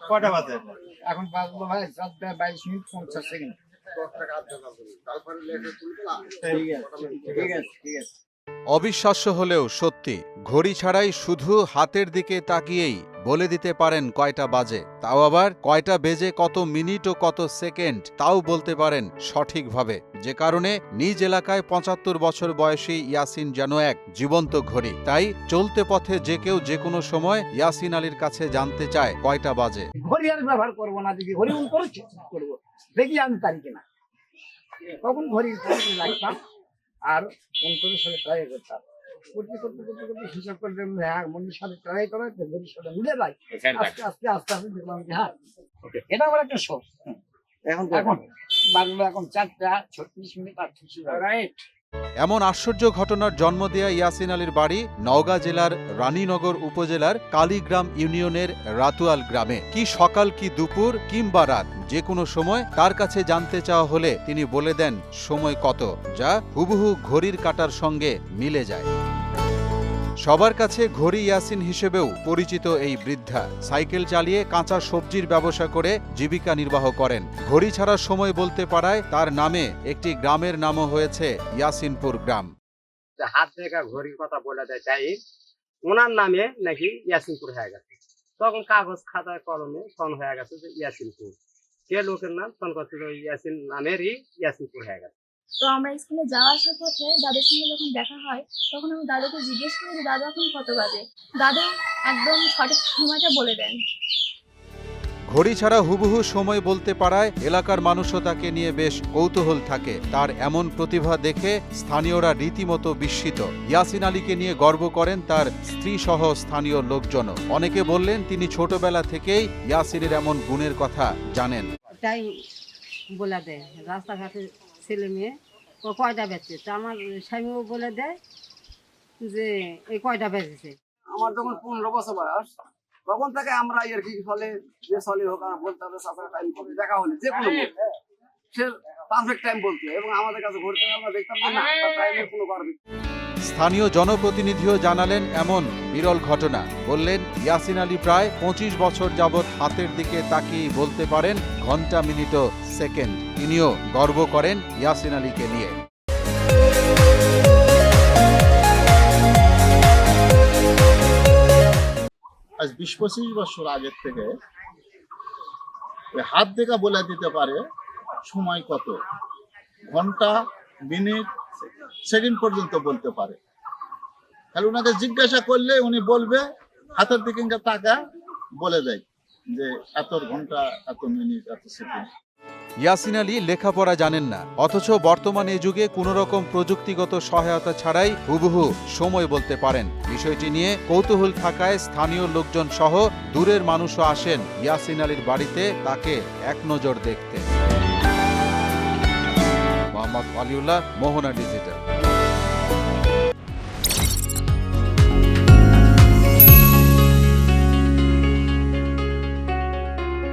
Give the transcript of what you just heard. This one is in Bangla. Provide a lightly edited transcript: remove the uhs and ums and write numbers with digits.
কয়টা বাজে? এখন বাজলো ভাই 7:22:50। ঠিক আছে, ঠিক আছে, ঠিক আছে। অবিশ্বাস্য হলেও সত্যি, ঘড়ি ছাড়াই শুধু হাতের দিকে তাকিয়েই বলে দিতে পারেন কয়টা বাজে, তাও আবার কয়টা বেজে কত মিনিট ও কত সেকেন্ড তাও বলতে পারেন সঠিকভাবে, যে কারণে নিজ এলাকায় ৭৫ বছর বয়সী ইয়াসিন যেন এক জীবন্ত ঘড়ি। তাই চলতে পথে যে কেউ যে কোনো সময় ইয়াসিন আলীর কাছে জানতে চায় কয়টা বাজে। ঘড়ি আর ব্যবহার করবো না, দেখি ঘড়ি উন করে করবো, দেখি আমি পারি কিনা। তখন ঘড়ি লাগতাম আর অন্তরের সাথে ট্রাই করতাম, করতে করতে করতে করতে হিসাব করে হ্যাঁ মনের সাথে ট্রাই করে ঘড়ির সাথে মিলে যায়। আস্তে আস্তে আস্তে আস্তে দেখলাম যে হ্যাঁ এটা আমার একটা শখ। এখন এখন বাজলো এখন 4:36:38। রাইট। এমন আশ্চর্য ঘটনার জন্ম দেয়া ইয়াসিন আলীর বাড়ি নওগাঁ জেলার রানীনগর উপজেলার কালীগ্রাম ইউনিয়নের রাতুয়াল গ্রামে। কি সকাল, কি দুপুর কিংবা রাত, যে কোনো সময় তার কাছে জানতে চাওয়া হলে তিনি বলে দেন সময় কত, যা হুবহু ঘড়ির কাঁটার সঙ্গে মিলে যায়। সবার কাছে ঘড়ি ইয়াসিন হিসেবেও পরিচিত এই বৃদ্ধা সাইকেল চালিয়ে কাঁচা সবজির ব্যবসা করে জীবিকা নির্বাহ করেন। ঘড়ি ছাড়ার সময় বলতে পারায় তার নামে একটি গ্রামের নামও হয়েছে ইয়াসিনপুর গ্রাম। হাত দেখা ঘড়ির কথা বলে দেয়, তাই ওনার নামে নাকি ইয়াসিনপুর হয়ে গেছে। তখন কাগজ খাতায় কলমে সন হয়ে গেছে যে ইয়াসিনপুর, সে লোকের নাম সন করছিল ইয়াসিন নামেরই ইয়াসিনপুর হয়ে গেছে। তো আমরা স্কুলে যাওয়া আসার পথে দাদুর সঙ্গে যখন দেখা হয় তখন আমি দাদুকে জিজ্ঞেস করি যে দাদু এখন কত বাজে। দাদু একদম সঠিক সময়টা বলে দেন। ঘড়ি ছাড়া হুবহু সময় বলতে পারায় এলাকার মানুষও তাকে নিয়ে বেশ কৌতূহল থাকে। তার এমন প্রতিভা দেখে স্থানীয়রা রীতিমতো বিস্মিত। ইয়াসিন আলীকে নিয়ে গর্ব করেন তার স্ত্রী সহ স্থানীয় লোকজনও। অনেকে বললেন তিনি ছোটবেলা থেকেই ইয়াসিনের এমন গুণের কথা জানেন। তাই বলে দেয় রাস্তাঘাটে ছেলে মেয়ে ও কয়টা বেজছে, তা আমার স্বামীও বলে দেয় যে এই কয়টা বেজেছে। আমার যখন 15 বছর বয়স তখন থেকে আমরা আর কি ফলে যে চলে হোক আমরা বলতে হবে টাইম দেখা হলে যে কোনো সে পারফেক্ট টাইম বলতে, এবং আমাদের কাছে ঘুরতে আমরা দেখতাম যে না টাইমের কোনো গর্ব। স্থানীয় জনপ্রতিনিধিও জানালেন এমন বিরল ঘটনা। বললেন ইয়াসিন আলী প্রায় 25 বছর যাবৎ হাতের দিকে তাকিয়ে বলতে পারেন ঘন্টা, মিনিট ও সেকেন্ড। তিনিও গর্ব করেন ইয়াসিন আলীকে নিয়ে। আজ 20-25 বছর আগের থেকে হাত দেখা বলে দিতে পারে সময় কত, ঘন্টা, মিনিট, সেকেন্ড পর্যন্ত বলতে পারে। তাহলে ওনাকে জিজ্ঞাসা করলে উনি বলবে, হাতের দিকে তাকা বলে দেয় যে এত ঘন্টা, এত মিনিট, এত সেকেন্ড। ইয়াসিন আলী লেখাপড়া জানেন না, অথচ বর্তমান এই যুগে কোনো রকম প্রযুক্তিগত সহায়তা ছাড়াই হুবহু সময় বলতে পারেন। বিষয়টি নিয়ে কৌতূহল থাকায় স্থানীয় লোকজন সহ দূরের মানুষও আসেন ইয়াসিন আলীর বাড়িতে তাকে এক নজর দেখতে। মোহাম্মদ আলিউল্লাহ, মোহনা ডিজিটাল।